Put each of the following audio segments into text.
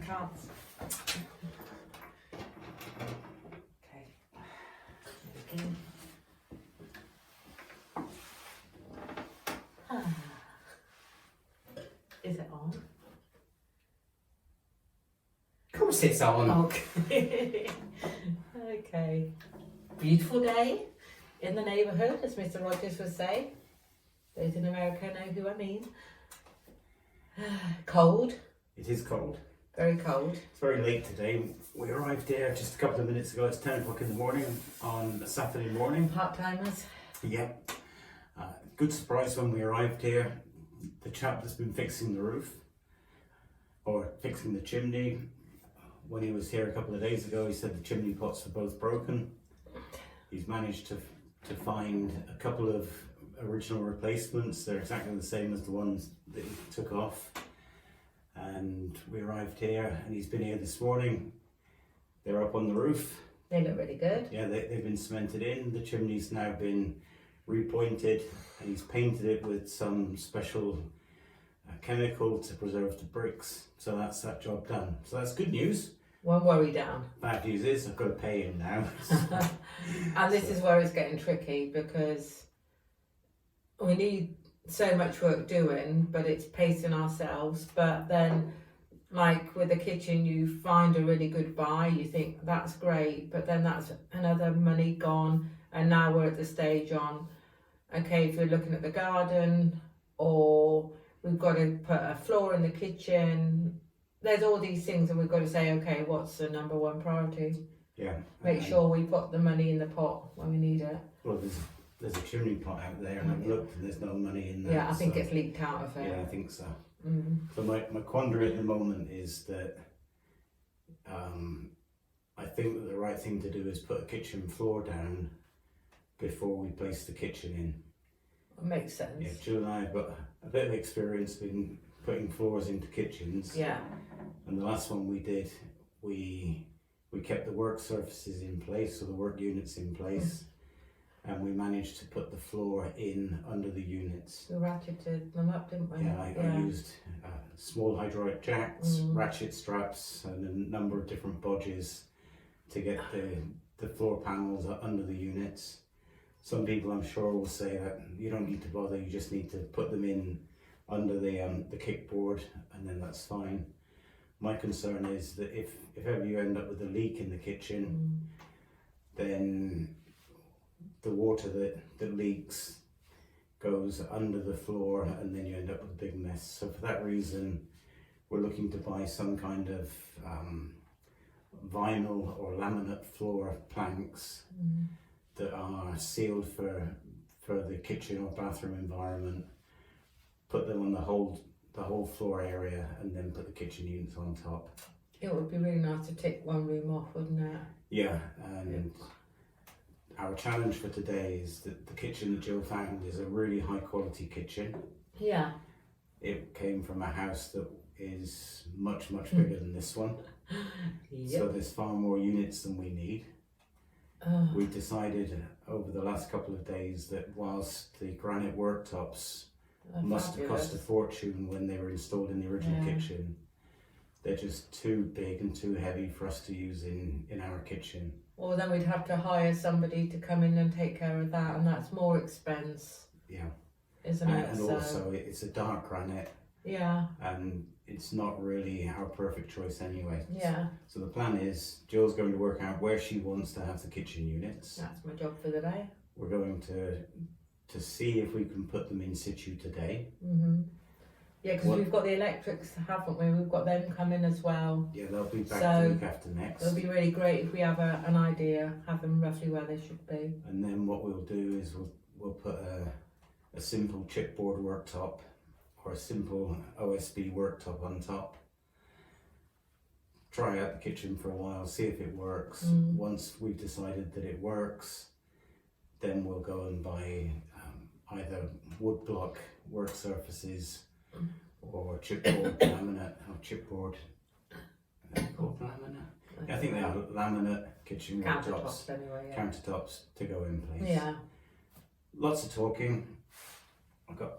cards. Okay. Again. Is it on? Of course it's on. Okay. Okay. Beautiful day in the neighbourhood, as Mr. Rogers would say. Those in America know who I mean. Cold. It is cold. Very cold. It's very late today. We arrived here just a couple of minutes ago. It's 10 o'clock in the morning on a Saturday morning. Part-timers. Yep. Good surprise when we arrived here. The chap that's been fixing the roof, or fixing the chimney, when he was here a couple of days ago, he said the chimney pots were both broken. He's managed to find a couple of original replacements. They're exactly the same as the ones that he took off. And we arrived here, and he's been here this morning. They're up on the roof. They look really good. Yeah, they've been cemented in. The chimney's now been repointed, and he's painted it with some special chemical to preserve the bricks. So that's that job done. So that's good news. One worry down. Bad news is I've got to pay him now. And this is where it's getting tricky, because we need so much work doing, but it's pacing ourselves. But then, like with the kitchen, you find a really good buy, you think that's great, but then that's another money gone. And now we're at the stage on, okay, if we're looking at the garden, or we've got to put a floor in the kitchen. There's all these things, and we've got to say, okay, what's the number one priority? Yeah. Make sure we put the money in the pot when we need it. Well, there's a chimney pot out there, and I've looked, and there's no money in there. Yeah, I think it's leaked out of it. Yeah, I think so. Mm. So my quandary at the moment is that I think that the right thing to do is put a kitchen floor down before we place the kitchen in. It makes sense. Yeah, Jill and I have got a bit of experience in putting floors into kitchens. Yeah. And the last one we did, we kept the work surfaces in place, so the work units in place, and we managed to put the floor in under the units. We ratcheted them up, didn't we? Yeah, I used small hydraulic jacks, ratchet straps, and a number of different bodges to get the floor panels under the units. Some people, I'm sure, will say that you don't need to bother, you just need to put them in under the kickboard, and then that's fine. My concern is that if ever you end up with a leak in the kitchen, then the water that leaks goes under the floor, and then you end up with a big mess. So for that reason, we're looking to buy some kind of vinyl or laminate floor planks that are sealed for the kitchen or bathroom environment. Put them on the whole floor area, and then put the kitchen units on top. It would be really nice to take one room off, wouldn't it? Yeah, and our challenge for today is that the kitchen that Jill found is a really high quality kitchen. Yeah. It came from a house that is much bigger than this one. Yep. So there's far more units than we need. We decided over the last couple of days that whilst the granite worktops must have cost a fortune when they were installed in the original kitchen, they're just too big and too heavy for us to use in our kitchen. Or then we'd have to hire somebody to come in and take care of that, and that's more expense. Yeah. Isn't it? And also it's a dark granite. Yeah. And it's not really our perfect choice anyway. Yeah. So the plan is Jill's going to work out where she wants to have the kitchen units. That's my job for the day. We're going to see if we can put them in situ today. Yeah, because we've got the electrics, haven't we? We've got them coming as well. Yeah, they'll be back the week after next. It'll be really great if we have an idea, have them roughly where they should be. And then what we'll do is we'll put a simple chipboard worktop or a simple OSB worktop on top. Try out the kitchen for a while, see if it works. Once we've decided that it works, then we'll go and buy either wood block work surfaces or chipboard laminate or chipboard. Are they called laminate? I think they are laminate kitchen worktops, anyway, countertops to go in place. Yeah. Lots of talking. I've got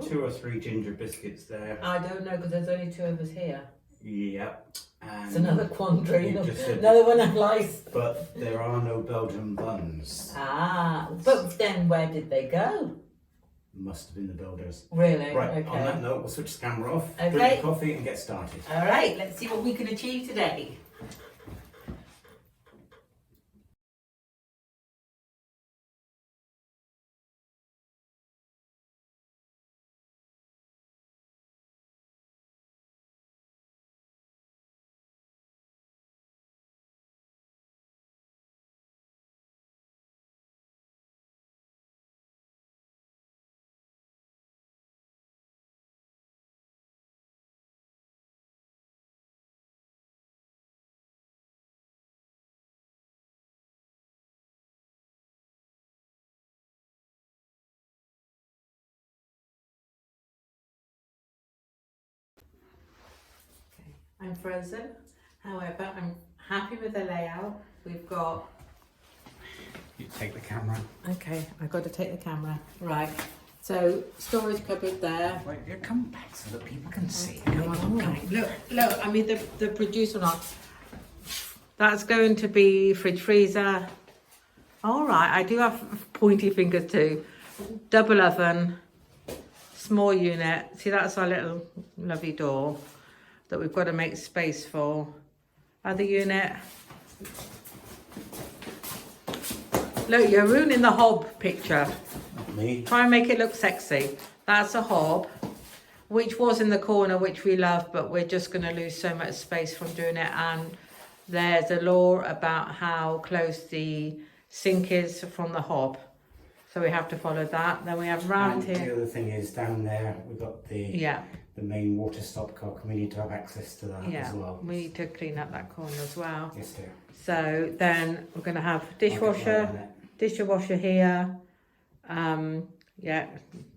2 or 3 ginger biscuits there. I don't know, because there's only 2 of us here. Yep. And It's another quandary, you just said- another one of lice. But there are no Belgian buns. Ah, but then where did they go? Must have been the builders. Really? Right, Okay. on that note, we'll switch the camera off, Okay. drink the coffee and get started. All right, let's see what we can achieve today. I'm frozen, however, I'm happy with the layout. We've got... You take the camera. Okay, I've got to take the camera. Right, so storage cupboard there. Wait, you come back so that people can see. Look, I mean the producer not. That's going to be fridge freezer. All right, I do have pointy fingers too. Double oven, small unit. See, that's our little lovely door that we've got to make space for. Other unit. Look, you're ruining the hob picture. Not me. Try and make it look sexy. That's a hob, which was in the corner, which we love, but we're just going to lose so much space from doing it. And there's a law about how close the sink is from the hob. So we have to follow that. Then we have round And here. the other thing is down there, we've got the main water stopcock. We need to have access to that as well. We need to clean up that corner as well. Yes, dear. So then we're going to have dishwasher here.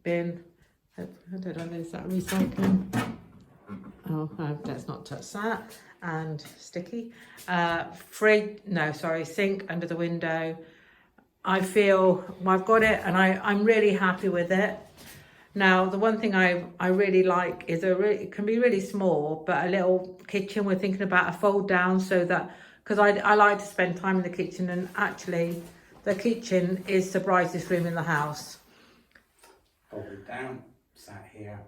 Bin. I don't know, is that recycling? Oh, let's not touch that. And sticky. Sink under the window. I feel I've got it and I'm really happy with it. Now, the one thing I really like is it can be really small, but a little kitchen. We're thinking about a fold down so that, because I like to spend time in the kitchen, and actually the kitchen is the brightest room in the house. Hold it down, sat here,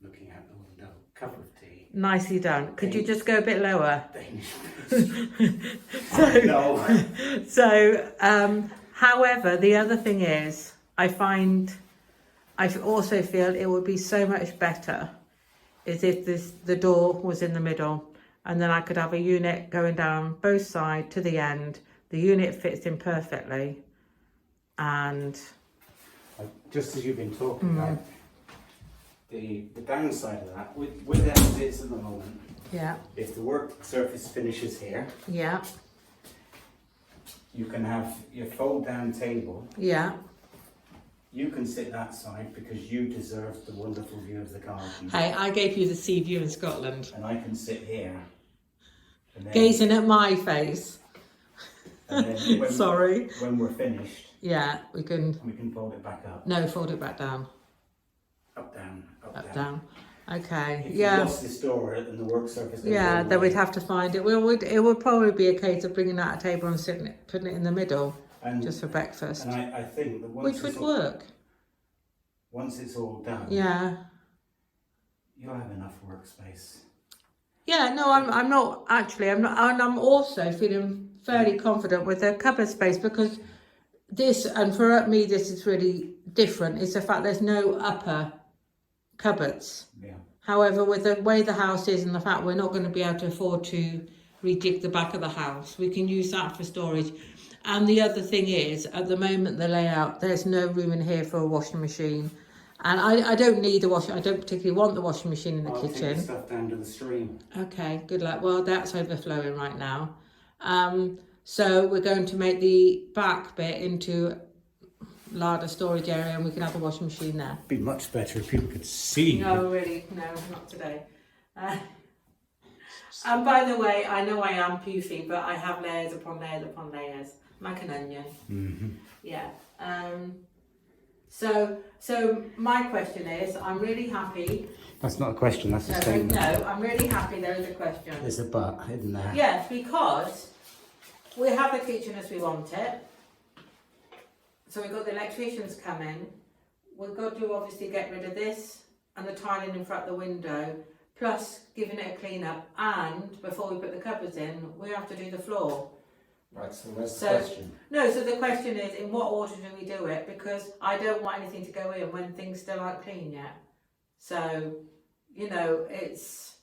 looking out the window, cup of tea. Nicely done. Could you just go a bit lower? However, the other thing is, I also feel it would be so much better is if the door was in the middle, and then I could have a unit going down both sides to the end. The unit fits in perfectly, and just as you've been talking about, the downside of that, with it as it is at the moment, if the work surface finishes here, you can have your fold down table. You can sit that side because you deserve the wonderful view of the garden. Hey, I gave you the sea view in Scotland. And I can sit here. And then, gazing at my face. And then Sorry. When we're finished, we can fold it back up. No, fold it back down. Up, down, up, down. Okay. If you lost this door and the work surface. Then we'd have to find it. It would probably be a case of bringing out a table and putting it in the middle. Just for breakfast. And I think that which would work. Once it's all done. You'll have enough workspace. I'm not actually. I'm not, and I'm also feeling fairly confident with the cupboard space, because this, and for me, this is really different. Is the fact there's no upper cupboards. However, with the way the house is and the fact we're not going to be able to afford to rejig the back of the house, we can use that for storage. And the other thing is, at the moment, the layout, there's no room in here for a washing machine. And I don't need a washing, I don't particularly want the washing machine in the kitchen. I'll take stuff down to the stream. Okay, good luck. Well, that's overflowing right now. So we're going to make the back bit into larder storage area, and we can have a washing machine there. It'd be much better if people could see. No, really, no, not today. And by the way, I know I am poofy, but I have layers upon layers upon layers. Like an onion. So my question is, I'm really happy. That's not a question, that's a statement. No, I'm really happy there is a question. There's a but, isn't there? Yes, because we have the kitchen as we want it. So we've got the electricians coming. We've got to obviously get rid of this and the tiling in front of the window, plus giving it a clean up, and before we put the cupboards in, we have to do the floor. Right, so where's the question? No, so the question is, in what order do we do it? Because I don't want anything to go in when things still aren't clean yet. So, you know, it's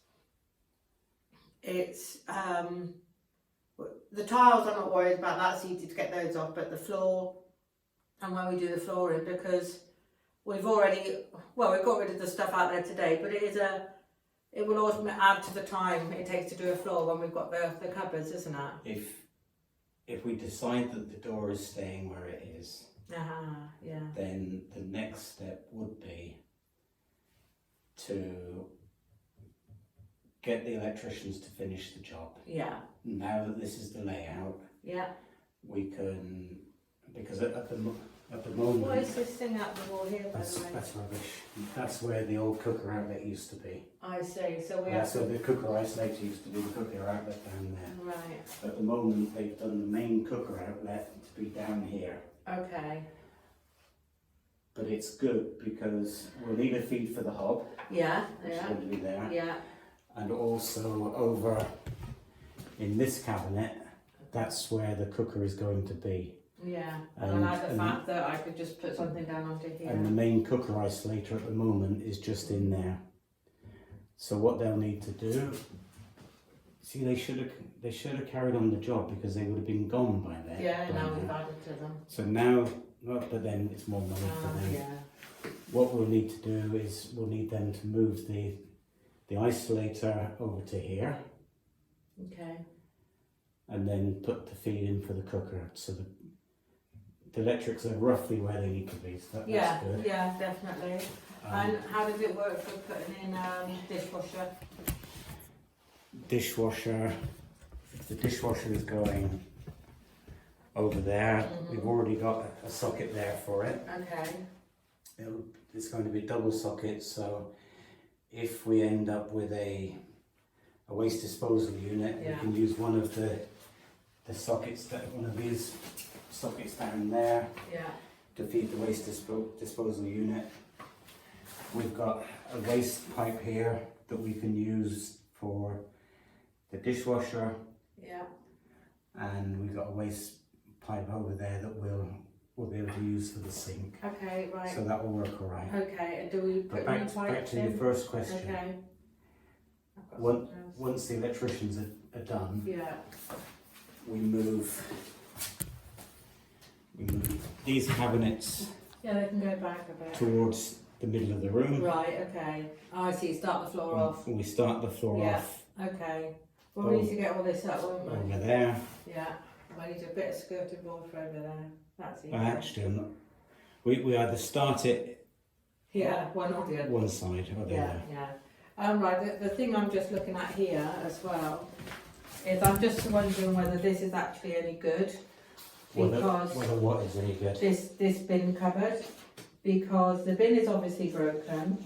the tiles I'm not worried about, that's easy to get those off, but the floor, and when we do the flooring, because we've got rid of the stuff out there today, but it will also add to the time it takes to do a floor when we've got the cupboards, isn't it? If we decide that the door is staying where it is, yeah. then the next step would be to get the electricians to finish the job. Yeah. Now that this is the layout, Yeah. we can, because at the moment, What is this thing out the wall here, by that's the way? rubbish. That's where the old cooker outlet used to be. I see, so we That's where the cooker isolator used to be, the cooker outlet down there. Right, At the moment, they've done the main cooker outlet to be down here. okay. But it's good because we'll need a feed for the hob, Yeah, which is yeah, going to be there. yeah. And also over in this cabinet, that's where the cooker is going to be. Yeah, and I like the fact that I could just put something down onto here. And the main cooker isolator at the moment is just in there. So what they'll need to do, see, they should have carried on the job because they would have been gone by then. Yeah, now we've added to them. So now, well, but then it's more money for them. Yeah. What we'll need to do is we'll need them to move the isolator over to here, Okay. and then put the feed in for the cooker. So the electrics are roughly where they need to be. So that's good. Yeah, definitely. And how does it work for putting in dishwasher? Dishwasher. The dishwasher is going over there. We've already got a socket there for it. Okay. It's going to be double socket, so if we end up with a waste disposal unit, we can use one of the sockets, one of these sockets down there, to feed the waste disposal unit. We've got a waste pipe here that we can use for the dishwasher, and we've got a waste pipe over there that we'll be able to use for the sink. Okay, right. So that will work all right. Okay, and do we put But new pipes back to in? your first question. Okay. Once the electricians are done, Yeah. we move these cabinets Yeah, they can go back a bit. towards the middle of the room. Right, okay. Oh, I see, start the floor off. And we start the floor Yeah. off Okay. Well, we need to get all this up, won't we? over there. Yeah. I need a bit of skirting board for over there. That's easy. Actually, I'm not, we either start it Yeah, one or the other. one side or the other. Yeah. Right, the thing I'm just looking at here as well is I'm just wondering whether this is actually any good, because Whether what is any good? this bin cupboard, because the bin is obviously broken.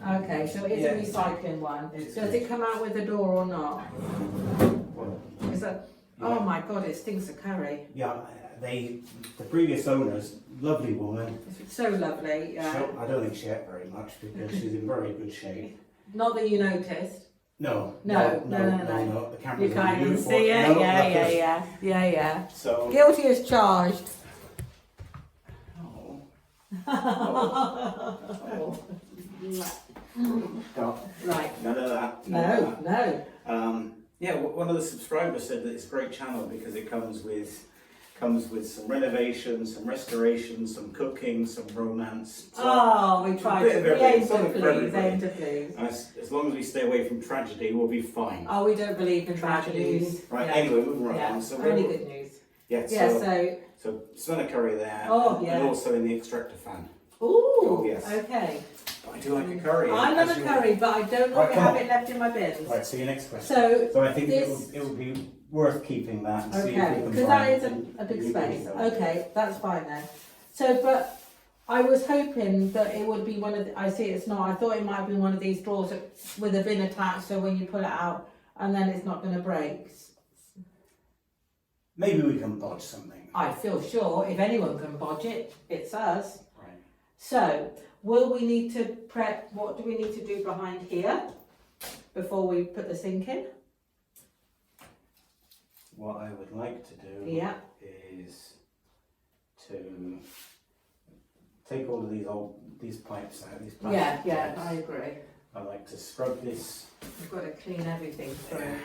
Okay, so it's a recycling one. Does it come out with the door or not? Is that? Oh my God, it stinks of curry. Yeah, the previous owners, lovely woman. It's so lovely. Yeah. I don't think she ate very much because she's in very good shape. Not that you noticed. No. No. The camera's You can't even beautiful. see it. No, Yeah. So. Guilty as charged. Stop. Right. None of that. No. Yeah, one of the subscribers said that it's a great channel because it comes with some renovation, some restoration, some cooking, some romance. So we tried to. We aim to please. And as long as we stay away from tragedy, we'll be fine. Oh, we don't believe in tragedies. Right. Anyway, moving right on. So only good news. Yeah. So smell of curry there. Oh, yeah. And also in the extractor fan. Ooh. Oh, yes. Okay. I do like a curry. I love a curry, but I don't normally have it left in my bins. Right, so your next question. So I think it would be worth keeping that and see if we okay, can because find that is a big new space. people. Okay, that's fine then. So, but I was hoping that it would be one of I see it's not. I thought it might be one of these drawers with a bin attached, so when you pull it out, and then it's not going to break. Maybe we can bodge something. I feel sure if anyone can bodge it, it's us. Right. So, will we need to prep, what do we need to do behind here before we put the sink in? What I would like to do Yeah. is to take all of these pipes out, these plastic Yeah, pipes. I agree. I like to scrub this. We've got to clean everything through.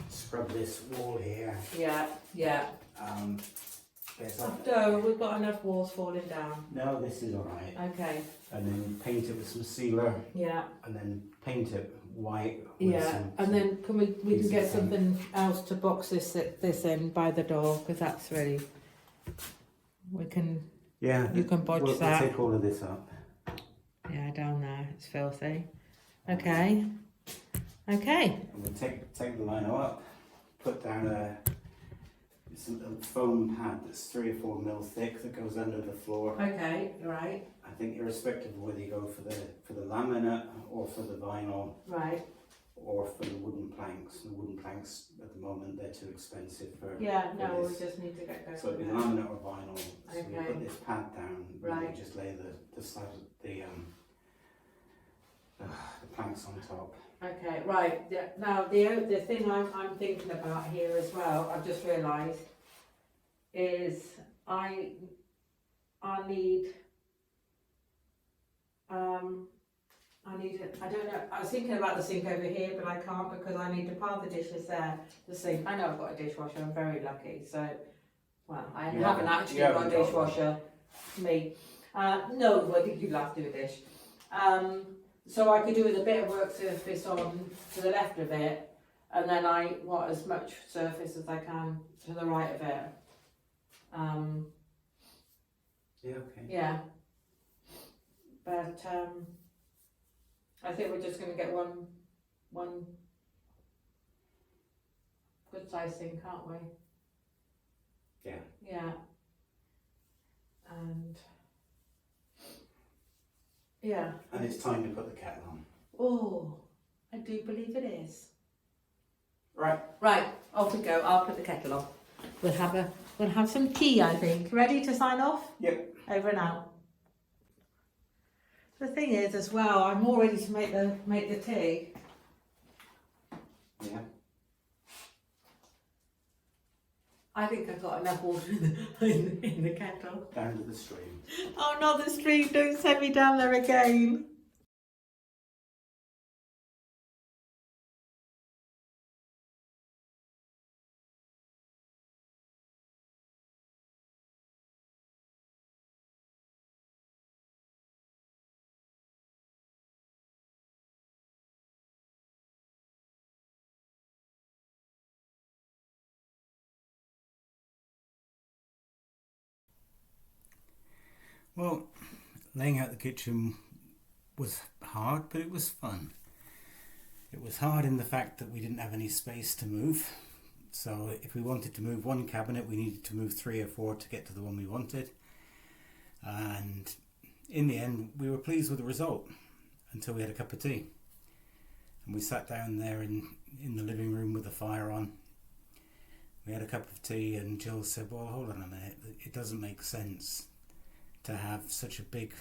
Scrub this wall here. Yeah. There's No, we've got enough walls falling down. No, this is alright. Okay. And then paint it with some sealer. Yeah. And then paint it white. With Yeah. And then we can pieces get of something else to box this in by the door, because that's really, we can, yeah. you can bodge We'll that. take all of this up. Yeah, down there, it's filthy. Okay. Okay. And we'll take the lino up, put down a foam pad that's 3 or 4 mil thick that goes under the floor. Okay, right. I think irrespective of whether you go for the laminate or for the vinyl Right. or for the wooden planks. The wooden planks at the moment they're too expensive for Yeah, no, we this. just need to get going. So it'd be with that. laminate or vinyl. So we Okay. put this pad down, Right. we just lay the slab the planks on top. Okay, right. Now the thing I'm thinking about here as well, I've just realised, is I need I don't know, I was thinking about the sink over here, but I can't because I need to pile the dishes there, the sink. I know I've got a dishwasher, I'm very lucky, so, well, I You haven't haven't- actually you got a haven't got one. dishwasher, me. No, I think you'd have to do a dish. So I could do with a bit of work surface on to the left of it, and then I want as much surface as I can to the right of it. Yeah, okay. Yeah. But I think we're just going to get one good size sink, can't we? Yeah. Yeah. And yeah. And it's time to put the kettle on. Oh, I do believe it is. Right. Right, off we go. I'll put the kettle on. We'll have some tea, I think. Ready to sign off? Yep. Over and out. The thing is, as well, I'm all ready to make the tea. Yeah. I think I've got enough water in the kettle. Down to the stream. Oh, not the stream! Don't send me down there again. Well, laying out the kitchen was hard, but it was fun. It was hard in the fact that we didn't have any space to move. So if we wanted to move one cabinet, we needed to move 3 or 4 to get to the one we wanted. And in the end, we were pleased with the result until we had a cup of tea. And we sat down there in the living room with the fire on. We had a cup of tea and Gill said, well, hold on a minute, it doesn't make sense to have such a big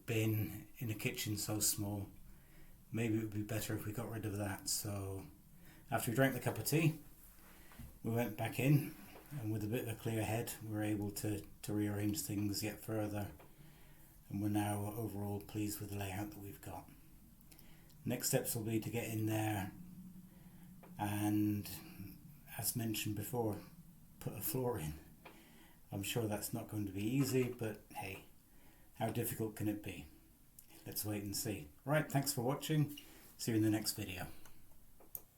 bin in a kitchen so small. Maybe it would be better if we got rid of that. So after we drank the cup of tea, we went back in, and with a bit of a clear head, we were able to rearrange things yet further, and we're now overall pleased with the layout that we've got. Next steps will be to get in there and, as mentioned before, put a floor in. I'm sure that's not going to be easy, but hey, how difficult can it be? Let's wait and see. Right, thanks for watching. See you in the next video.